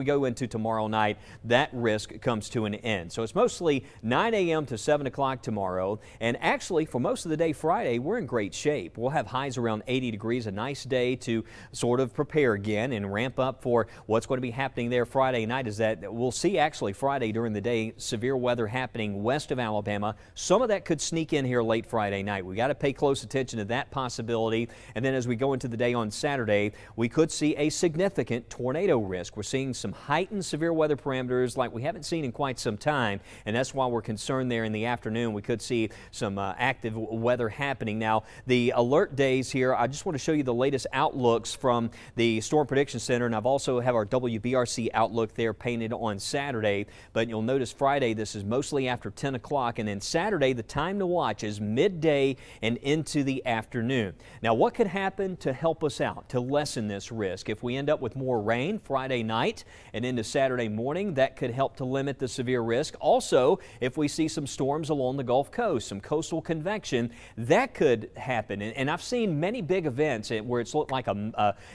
we go into tomorrow night, that risk comes to an end. So it's mostly 9 a.m. to 7 o'clock tomorrow. And actually, for most of the day Friday, we're in great shape. We'll have highs around 80 degrees, a nice day to sort of prepare again and ramp up for what's going to be happening there Friday night. Is that we'll see actually Friday during the day severe weather happening west of Alabama. Some of that could sneak in here late Friday night. We got to pay close attention to that possibility. And then as we go into the day on Saturday, we could see a significant tornado risk. We're seeing some heightened severe weather parameters like we haven't seen in quite some time, and that's why we're concerned there in the afternoon. We could see some active weather happening. Now, the alert days here, I just want to show you the latest outlooks from the Storm Prediction Center, and I've also have our WBRC outlook there painted on Saturday. But you'll notice Friday, this is mostly after 10 o'clock, and then Saturday, the time to watch is midday and into the afternoon. Now, what could happen to help us out, to lessen this risk? If we end up with more rain Friday night and into Saturday morning, that could help to limit the severe risk. Also, if we see some storms along the Gulf Coast, some coastal convection, that could happen. And I've seen many big events where it's looked like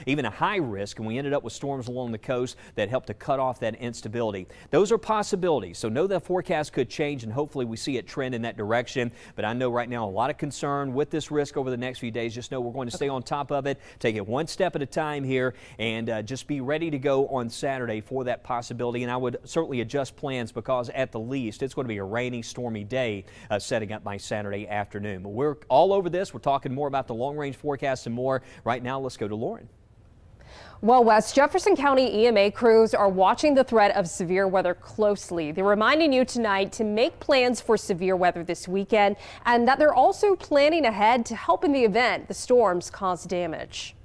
even a high risk, and we ended up with storms along the coast that helped to cut off that instability. Those are possibilities. So know the forecast could change, and hopefully we see it trend in that direction. But I know right now a lot of concern with this risk over the next few days. Just know we're going to stay on top of it, take it one step at a time here, and just be ready to go on Saturday for that possibility. And I would certainly adjust plans because at the least it's going to be a rainy, stormy day setting up by Saturday afternoon. But we're all over this. We're talking more about the long-range forecast and more. Right now, let's go to Lauren. Well, Wes, Jefferson County EMA crews are watching the threat of severe weather closely. They're reminding you tonight to make plans for severe weather this weekend, and that they're also planning ahead to help in the event the storms cause damage.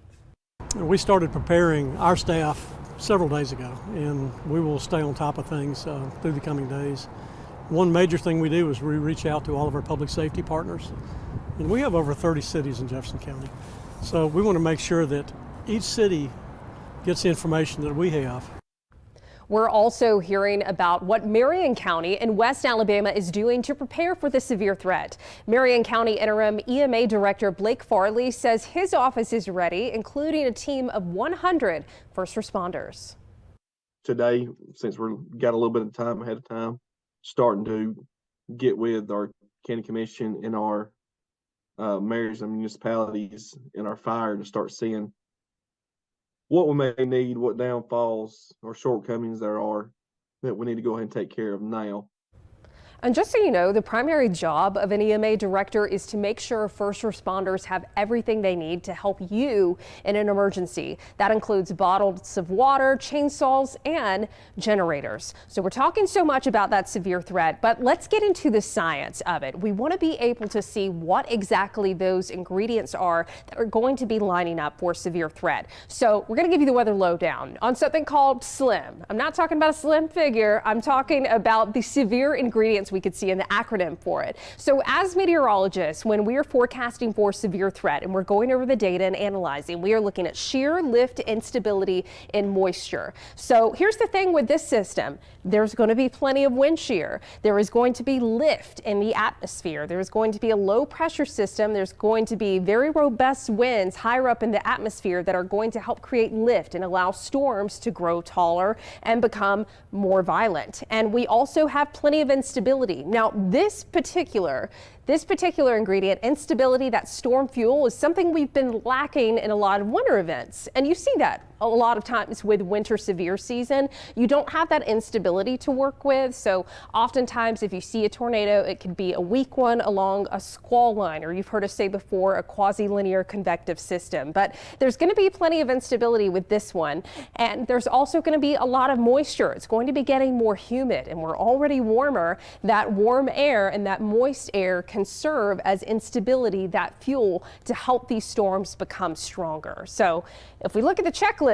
We started preparing our staff several days ago, and we will stay on top of things through the coming days. One major thing we do is we reach out to all of our public safety partners, and we have over 30 cities in Jefferson County. So we want to make sure that each city gets the information that we have. We're also hearing about what Marion County in West Alabama is doing to prepare for the severe threat. Marion County Interim EMA Director Blake Farley says his office is ready, including a team of 100 first responders. Today, since we've got a little bit of time ahead of time, starting to get with our county commission and our mayors and municipalities and our fire to start seeing what we may need, what downfalls or shortcomings there are that we need to go ahead and take care of now. And just so you know, the primary job of an EMA director is to make sure first responders have everything they need to help you in an emergency. That includes bottles of water, chainsaws, and generators. So we're talking so much about that severe threat, but let's get into the science of it. We want to be able to see what exactly those ingredients are that are going to be lining up for severe threat. So we're going to give you the weather lowdown on something called SLIM. I'm not talking about a slim figure. I'm talking about the severe ingredients we could see in the acronym for it. So as meteorologists, when we are forecasting for severe threat and we're going over the data and analyzing, we are looking at shear, lift, instability, and moisture. So here's the thing with this system. There's going to be plenty of wind shear. There is going to be lift in the atmosphere. There's going to be a low pressure system. There's going to be very robust winds higher up in the atmosphere that are going to help create lift and allow storms to grow taller and become more violent. And we also have plenty of instability. Now, this particular ingredient, instability, that storm fuel, is something we've been lacking in a lot of winter events. And you see that a lot of times with winter severe season. You don't have that instability to work with. So oftentimes if you see a tornado, it could be a weak one along a squall line, or you've heard us say before, a quasi-linear convective system. But there's going to be plenty of instability with this one. And there's also going to be a lot of moisture. It's going to be getting more humid, and we're already warmer. That warm air and that moist air can serve as instability, that fuel, to help these storms become stronger. So if we look at the checklist,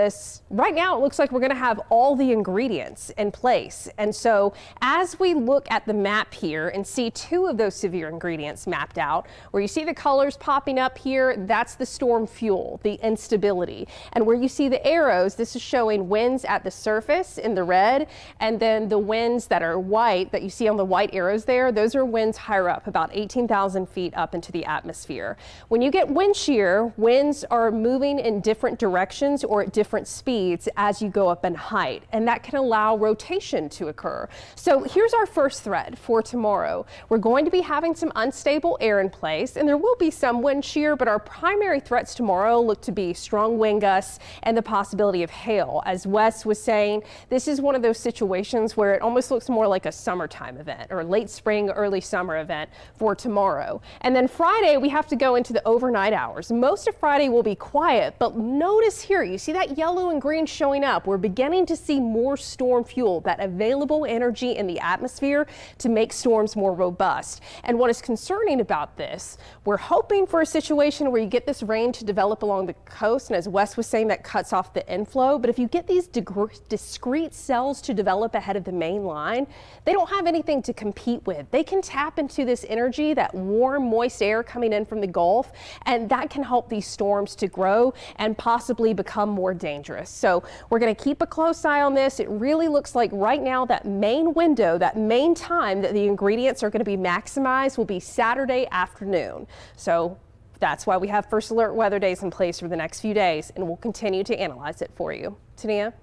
right now it looks like we're going to have all the ingredients in place. And so as we look at the map here and see two of those severe ingredients mapped out, where you see the colors popping up here, that's the storm fuel, the instability. And where you see the arrows, this is showing winds at the surface in the red, and then the winds that are white that you see on the white arrows there, those are winds higher up, about 18 18,000 feet up into the atmosphere. When you get wind shear, winds are moving in different directions or at different speeds as you go up in height, and that can allow rotation to occur. So here's our first threat for tomorrow. We're going to be having some unstable air in place, and there will be some wind shear, but our primary threats tomorrow look to be strong wind gusts and the possibility of hail. As Wes was saying, this is one of those situations where it almost looks more like a summertime event or late spring, early summer event for tomorrow. And then Friday, we have to go into the overnight hours. Most of Friday will be quiet, but notice here, you see that yellow and green showing up. We're beginning to see more storm fuel, that available energy in the atmosphere to make storms more robust. And what is concerning about this, we're hoping for a situation where you get this rain to develop along the coast, and as Wes was saying, that cuts off the inflow. But if you get these discrete cells to develop ahead of the main line, they don't have anything to compete with. They can tap into this energy, that warm, moist air coming in from the Gulf, and that can help these storms to grow and possibly become more dangerous. So we're going to keep a close eye on this. It really looks like right now that main window, that main time that the ingredients are going to be maximized will be Saturday afternoon. So that's why we have first alert weather days in place for the next few days, and we'll continue to analyze it for you. Tania?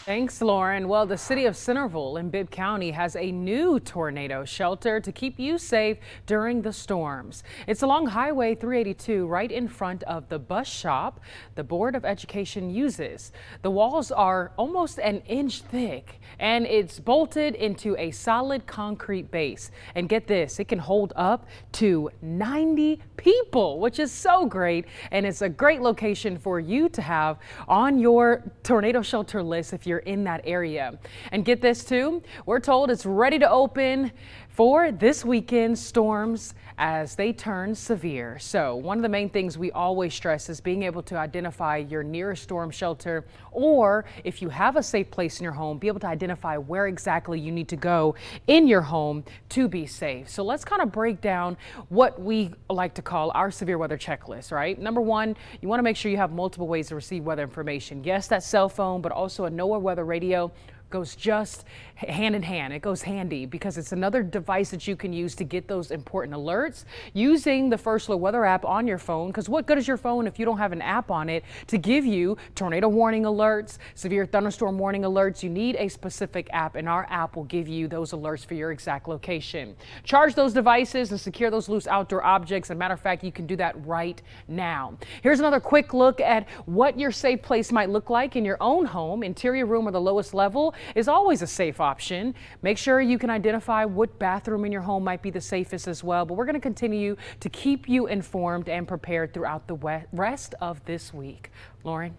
Thanks, Lauren. Well, the city of Centerville in Bibb County has a new tornado shelter to keep you safe during the storms. It's along Highway 382 right in front of the bus shop the Board of Education uses. The walls are almost an inch thick and it's bolted into a solid concrete base. And get this, it can hold up to 90 people, which is so great. And it's a great location for you to have on your tornado shelter list if you're in that area. And get this too, we're told it's ready to open for this weekend's storms as they turn severe. So one of the main things we always stress is being able to identify your nearest storm shelter, or if you have a safe place in your home, be able to identify where exactly you need to go in your home to be safe. So let's kind of break down what we like to call our severe weather checklist, right? Number one, you want to make sure you have multiple ways to receive weather information. Yes, that cell phone, but also a NOAA weather radio goes just hand in hand. It goes handy because it's another device that you can use to get those important alerts using the First Alert Weather app on your phone. Because what good is your phone if you don't have an app on it to give you tornado warning alerts, severe thunderstorm warning alerts? You need a specific app, and our app will give you those alerts for your exact location. Charge those devices and secure those loose outdoor objects. As a matter of fact, you can do that right now. Here's another quick look at what your safe place might look like in your own home. Interior room or the lowest level is always a safe option. Make sure you can identify what bathroom in your home might be the safest as well. But we're going to continue to keep you informed and prepared throughout the rest of this week. Lauren?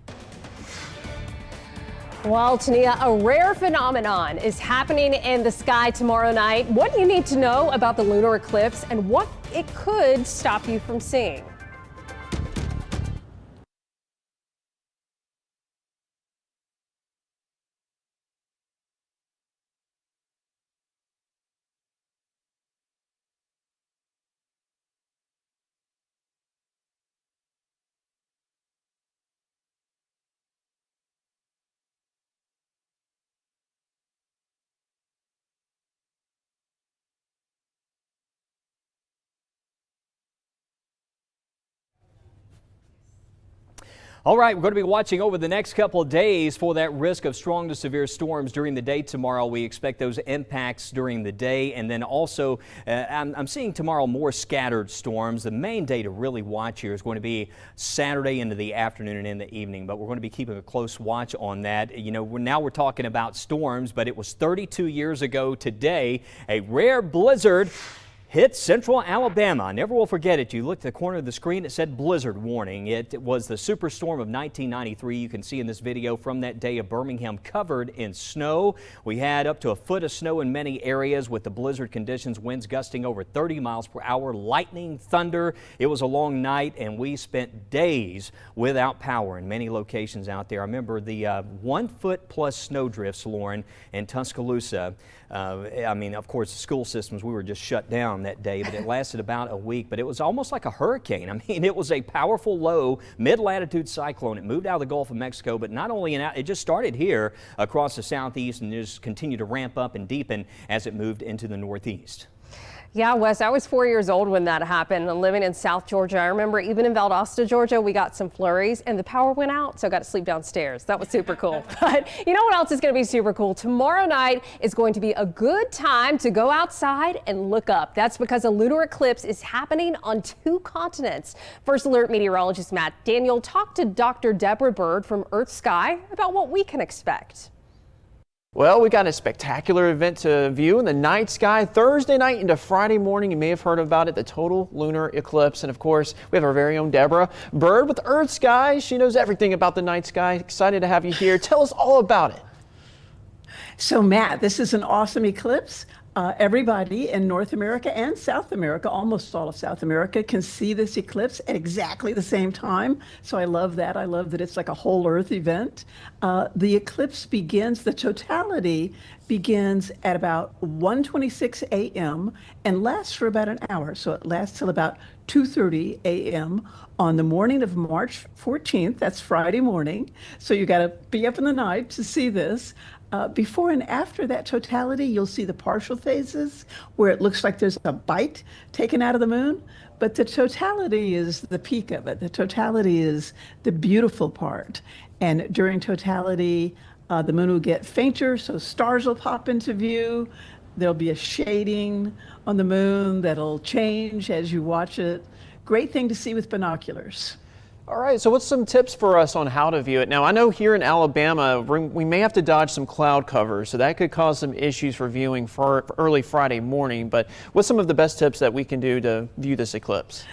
Well, Tania, a rare phenomenon is happening in the sky tomorrow night. What do you need to know about the lunar eclipse and what it could stop you from seeing? All right, we're going to be watching over the next couple of days for that risk of strong to severe storms during the day tomorrow. We expect those impacts during the day, and then also I'm seeing tomorrow more scattered storms. The main day to really watch here is going to be Saturday into the afternoon and in the evening, but we're going to be keeping a close watch on that. You know, now we're talking about storms, but it was 32 years ago today, a rare blizzard hit central Alabama. I never will forget it. You looked at the corner of the screen, it said blizzard warning. It was the superstorm of 1993. You can see in this video from that day of Birmingham covered in snow. We had up to a foot of snow in many areas with the blizzard conditions, winds gusting over 30 miles per hour, lightning, thunder. It was a long night, and we spent days without power in many locations out there. I remember the 1 foot plus snow drifts, Lauren, in Tuscaloosa. I mean, of course, the school systems, we were just shut down that day, but it lasted about a week. But it was almost like a hurricane. I mean, it was a powerful low mid-latitude cyclone. It moved out of the Gulf of Mexico, but not only it just started here across the southeast and just continued to ramp up and deepen as it moved into the northeast. Yeah, Wes, I was 4 years old when that happened and living in South Georgia. I remember even in Valdosta, Georgia, we got some flurries and the power went out, so I got to sleep downstairs. That was super cool. But you know what else is going to be super cool? Tomorrow night is going to be a good time to go outside and look up. That's because a lunar eclipse is happening on 2 continents. First Alert meteorologist Matt Daniel talked to Dr. Deborah Bird from Earth Sky about what we can expect. Well, we got a spectacular event to view in the night sky Thursday night into Friday morning. You may have heard about it, the total lunar eclipse. And of course, we have our very own Deborah Bird with Earth Sky. She knows everything about the night sky. Excited to have you here. Tell us all about it. So, Matt, this is an awesome eclipse. Everybody in North America and South America, almost all of South America, can see this eclipse at exactly the same time. So I love that. I love that it's like a whole Earth event. The eclipse begins, the totality begins at about 1:26 a.m. and lasts for about an hour. So it lasts till about 2:30 a.m. on the morning of March 14th. That's Friday morning. So you got to be up in the night to see this. Before and after that totality, you'll see the partial phases where it looks like there's a bite taken out of the moon, but the totality is the peak of it. The totality is the beautiful part. And during totality, the moon will get fainter, so stars will pop into view. There'll be a shading on the moon that'll change as you watch it. Great thing to see with binoculars. All right, so what's some tips for us on how to view it? Now, I know here in Alabama, we may have to dodge some cloud cover, so that could cause some issues for viewing for early Friday morning. But what's some of the best tips that we can do to view this eclipse?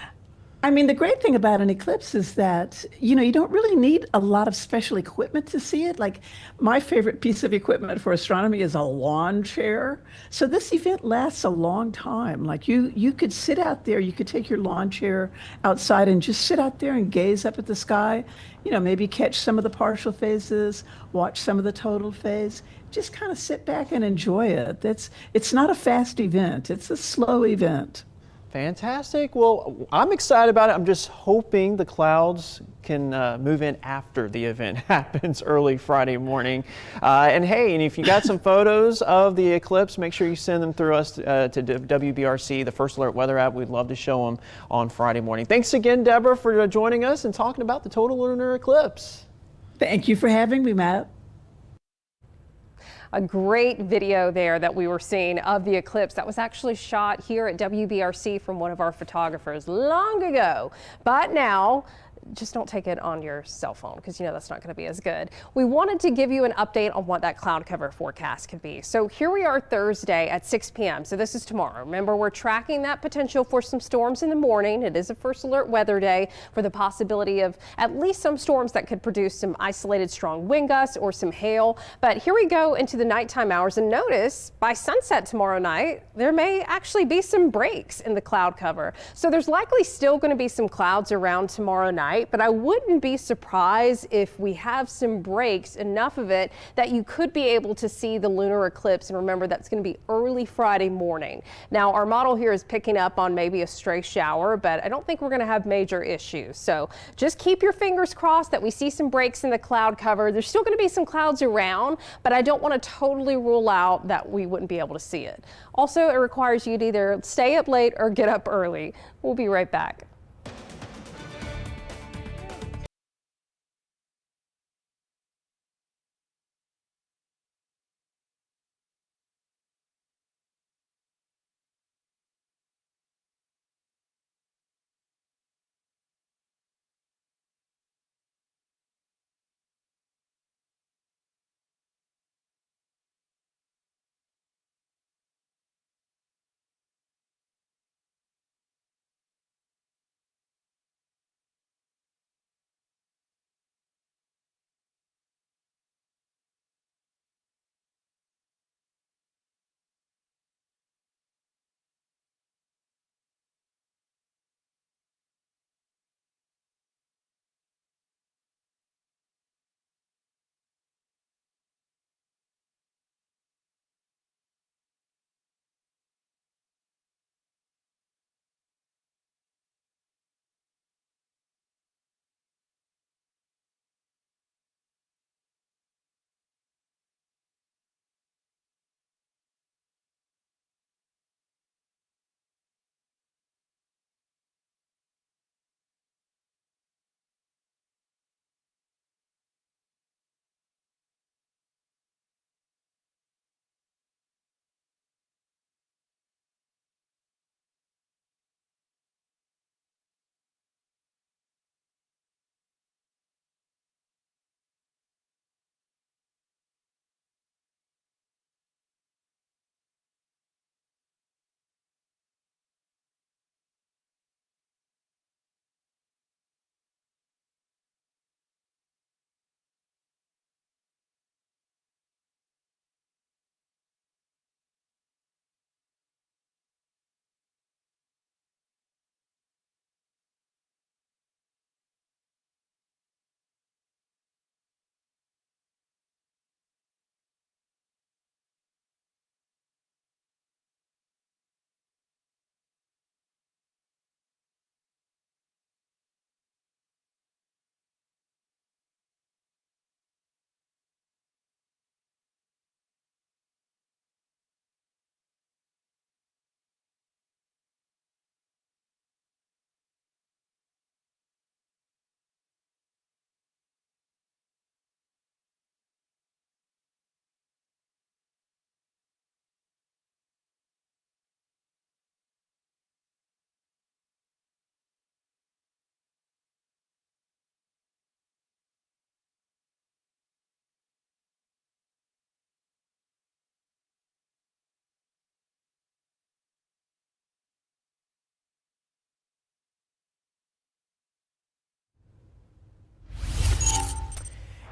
I mean, the great thing about an eclipse is that, you don't really need a lot of special equipment to see it. Like, my favorite piece of equipment for astronomy is a lawn chair. So this event lasts a long time. Like, you could sit out there, you could take your lawn chair outside and just sit out there and gaze up at the sky, maybe catch some of the partial phases, watch some of the total phase. Just kind of sit back and enjoy it. It's not a fast event, it's a slow event. Fantastic. Well, I'm excited about it. I'm just hoping the clouds can move in after the event happens early Friday morning. And hey, and if you got some photos of the eclipse, make sure you send them through us to WBRC, the First Alert Weather app. We'd love to show them on Friday morning. Thanks again, Deborah, for joining us and talking about the total lunar eclipse. Thank you for having me, Matt. A great video there that we were seeing of the eclipse that was actually shot here at WBRC from one of our photographers long ago. But now, just don't take it on your cell phone because that's not going to be as good. We wanted to give you an update on what that cloud cover forecast could be. So here we are Thursday at 6 p.m. So this is tomorrow. Remember, we're tracking that potential for some storms in the morning. It is a First Alert weather day for the possibility of at least some storms that could produce some isolated strong wind gusts or some hail. But here we go into the nighttime hours, and notice by sunset tomorrow night, there may actually be some breaks in the cloud cover. So there's likely still going to be some clouds around tomorrow night. But I wouldn't be surprised if we have some breaks, enough of it that you could be able to see the lunar eclipse. And remember, that's going to be early Friday morning. Now, our model here is picking up on maybe a stray shower, but I don't think we're going to have major issues. So just keep your fingers crossed that we see some breaks in the cloud cover. There's still going to be some clouds around, but I don't want to totally rule out that we wouldn't be able to see it. Also, it requires you to either stay up late or get up early. We'll be right back.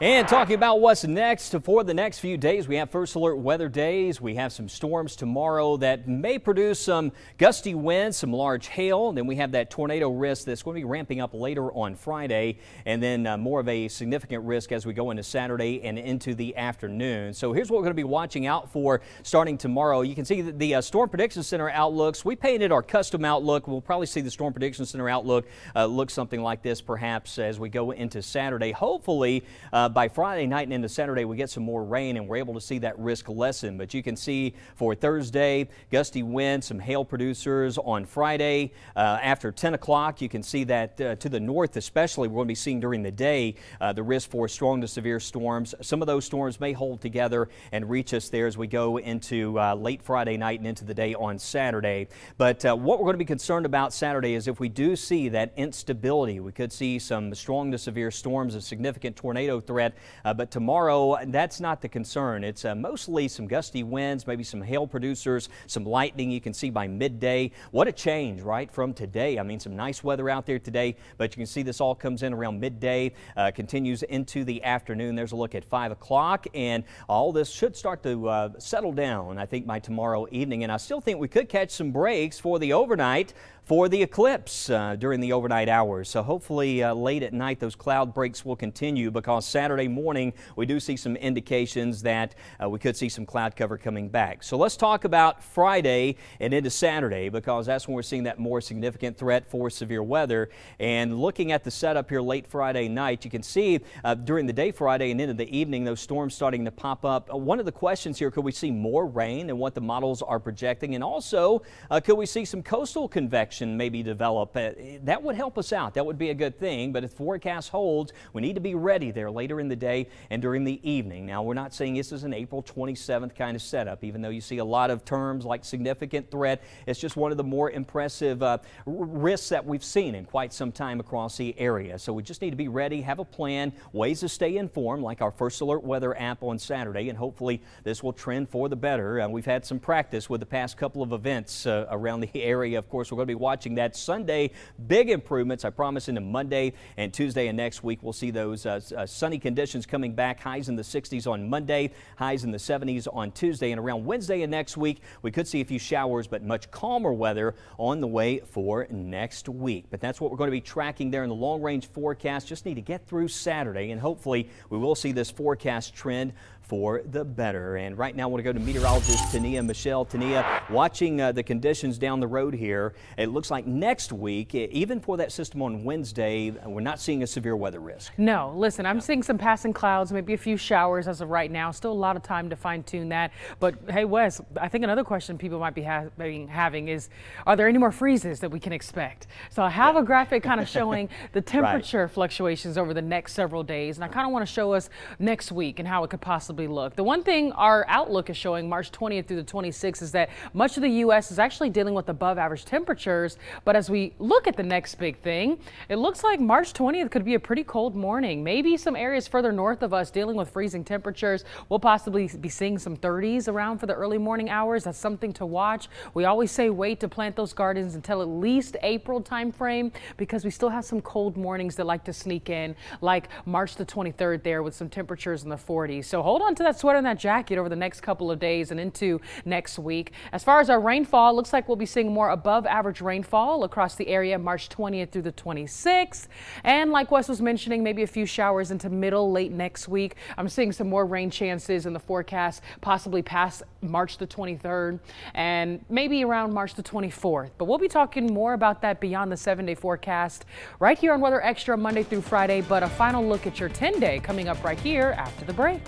And talking about what's next for the next few days, we have first alert weather days. We have some storms tomorrow that may produce some gusty winds, some large hail. And then we have that tornado risk that's going to be ramping up later on Friday, and then more of a significant risk as we go into Saturday and into the afternoon. So here's what we're going to be watching out for starting tomorrow. You can see the Storm Prediction Center outlooks. We painted our custom outlook. We'll probably see the Storm Prediction Center outlook look something like this perhaps as we go into Saturday. Hopefully, by Friday night and into Saturday, we get some more rain and we're able to see that risk lessen. But you can see for Thursday, gusty winds, some hail producers on Friday. After 10 o'clock, you can see that to the north especially, we're going to be seeing during the day the risk for strong to severe storms. Some of those storms may hold together and reach us there as we go into late Friday night and into the day on Saturday. But what we're going to be concerned about Saturday is if we do see that instability, we could see some strong to severe storms, a significant tornado threat. But tomorrow, that's not the concern. It's mostly some gusty winds, maybe some hail producers, some lightning you can see by midday. What a change, right, from today. I mean, some nice weather out there today, but you can see this all comes in around midday, continues into the afternoon. There's a look at 5 o'clock, and all this should start to settle down, I think, by tomorrow evening. And I still think we could catch some breaks for the overnight for the eclipse during the overnight hours. So hopefully late at night those cloud breaks will continue, because Saturday morning we do see some indications that we could see some cloud cover coming back. So let's talk about Friday and into Saturday, because that's when we're seeing that more significant threat for severe weather. And looking at the setup here late Friday night, you can see during the day Friday and into the evening those storms starting to pop up. One of the questions here, could we see more rain than what the models are projecting? And also, could we see some coastal convection maybe develop? That would help us out. That would be a good thing. But if the forecast holds, we need to be ready there later in the day and during the evening. Now, we're not saying this is an April 27th kind of setup, even though you see a lot of terms like significant threat. It's just one of the more impressive risks that we've seen in quite some time across the area. So we just need to be ready, have a plan, ways to stay informed, like our First Alert Weather app on Saturday, and hopefully this will trend for the better. We've had some practice with the past couple of events around the area. Of course, we're going to be watching that Sunday. Big improvements, I promise, into Monday and Tuesday and next week. We'll see those sunny conditions coming back. Highs in the 60s on Monday, highs in the 70s on Tuesday, and around Wednesday and next week we could see a few showers, but much calmer weather on the way for next week. But that's what we're going to be tracking there in the long range forecast. Just need to get through Saturday, and hopefully we will see this forecast trend for the better. And right now I want to go to meteorologist Tania Michelle. Tania, watching the conditions down the road here, it looks like next week, even for that system on Wednesday, we're not seeing a severe weather risk. No, listen, I'm seeing some passing clouds, maybe a few showers as of right now. Still a lot of time to fine tune that. But hey, Wes, I think another question people might be having is, are there any more freezes that we can expect? So I have a graphic kind of showing the temperature fluctuations over the next several days. And I kind of want to show us next week and how it could possibly look. The one thing our outlook is showing March 20th through the 26th is that much of the U.S. is actually dealing with above average temperatures. But as we look at the next big thing, it looks like March 20th could be a pretty cold morning. Maybe some areas further north of us dealing with freezing temperatures. We'll possibly be seeing some 30s around for the early morning hours. That's something to watch. We always say wait to plant those gardens until at least April timeframe, because we still have some cold mornings that like to sneak in, like March the 23rd there with some temperatures in the 40s. So hold on to that sweater and that jacket over the next couple of days and into next week. As far as our rainfall, looks like we'll be seeing more above average rainfall across the area March 20th through the 26th. And like Wes was mentioning, maybe a few showers into late next week. I'm seeing some more rain chances in the forecast, possibly past March the 23rd and maybe around March the 24th. But we'll be talking more about that beyond the 7-day forecast right here on Weather Extra Monday through Friday. But a final look at your 10-day coming up right here after the break.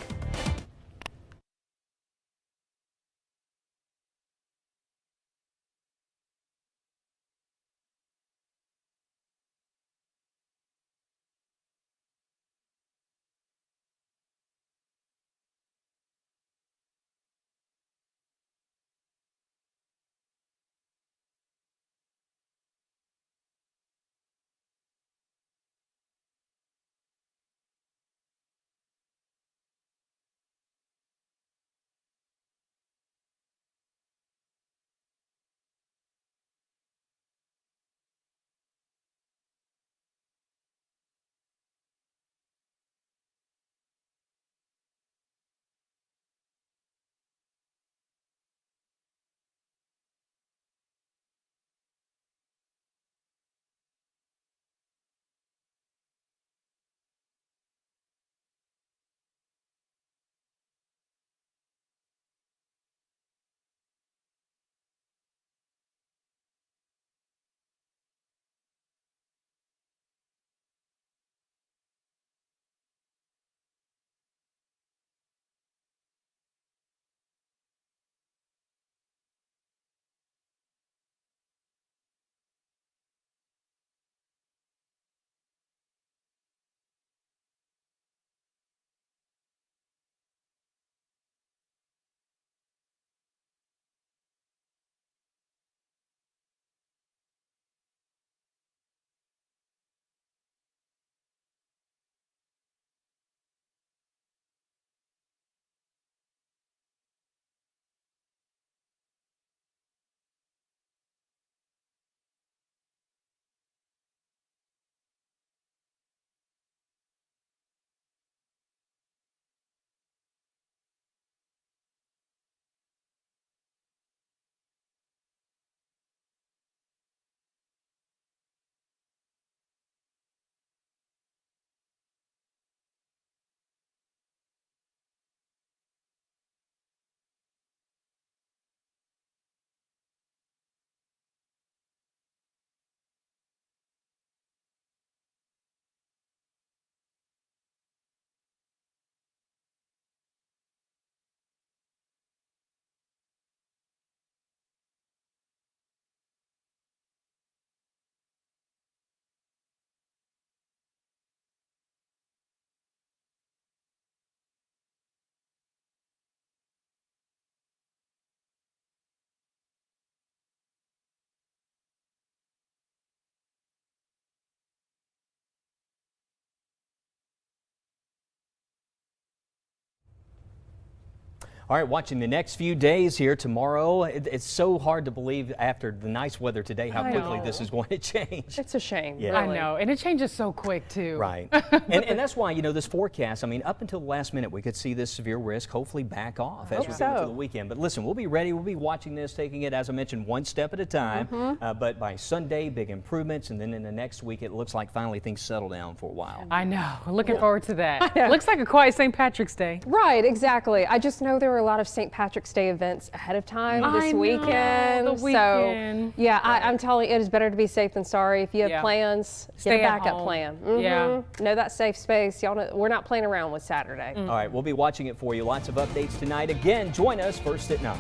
All right, watching the next few days here tomorrow. It's so hard to believe after the nice weather today how I quickly know. this is going to change. It's a shame. Yeah. I really. know, and it changes so quick too. Right. and that's why, this forecast, I mean, up until the last minute, we could see this severe risk hopefully back off as we Hope go into so. the weekend. But listen, we'll be ready. We'll be watching this, taking it, as I mentioned, one step at a time. But by Sunday, big improvements. And then in the next week, it looks like finally things settle down for a while. I know. We're looking forward to that. Looks like a quiet St. Patrick's Day. Right, exactly. I just know there were a lot of St. Patrick's Day events ahead of time I this know, weekend. the weekend. So, yeah, I'm telling you, it is better to be safe than sorry. If you have Yeah. plans, Stay get a at backup home. plan. Yeah. Know that safe space. Y'all know, we're not playing around with Saturday. All right, we'll be watching it for you. Lots of updates tonight. Again, join us first at 9.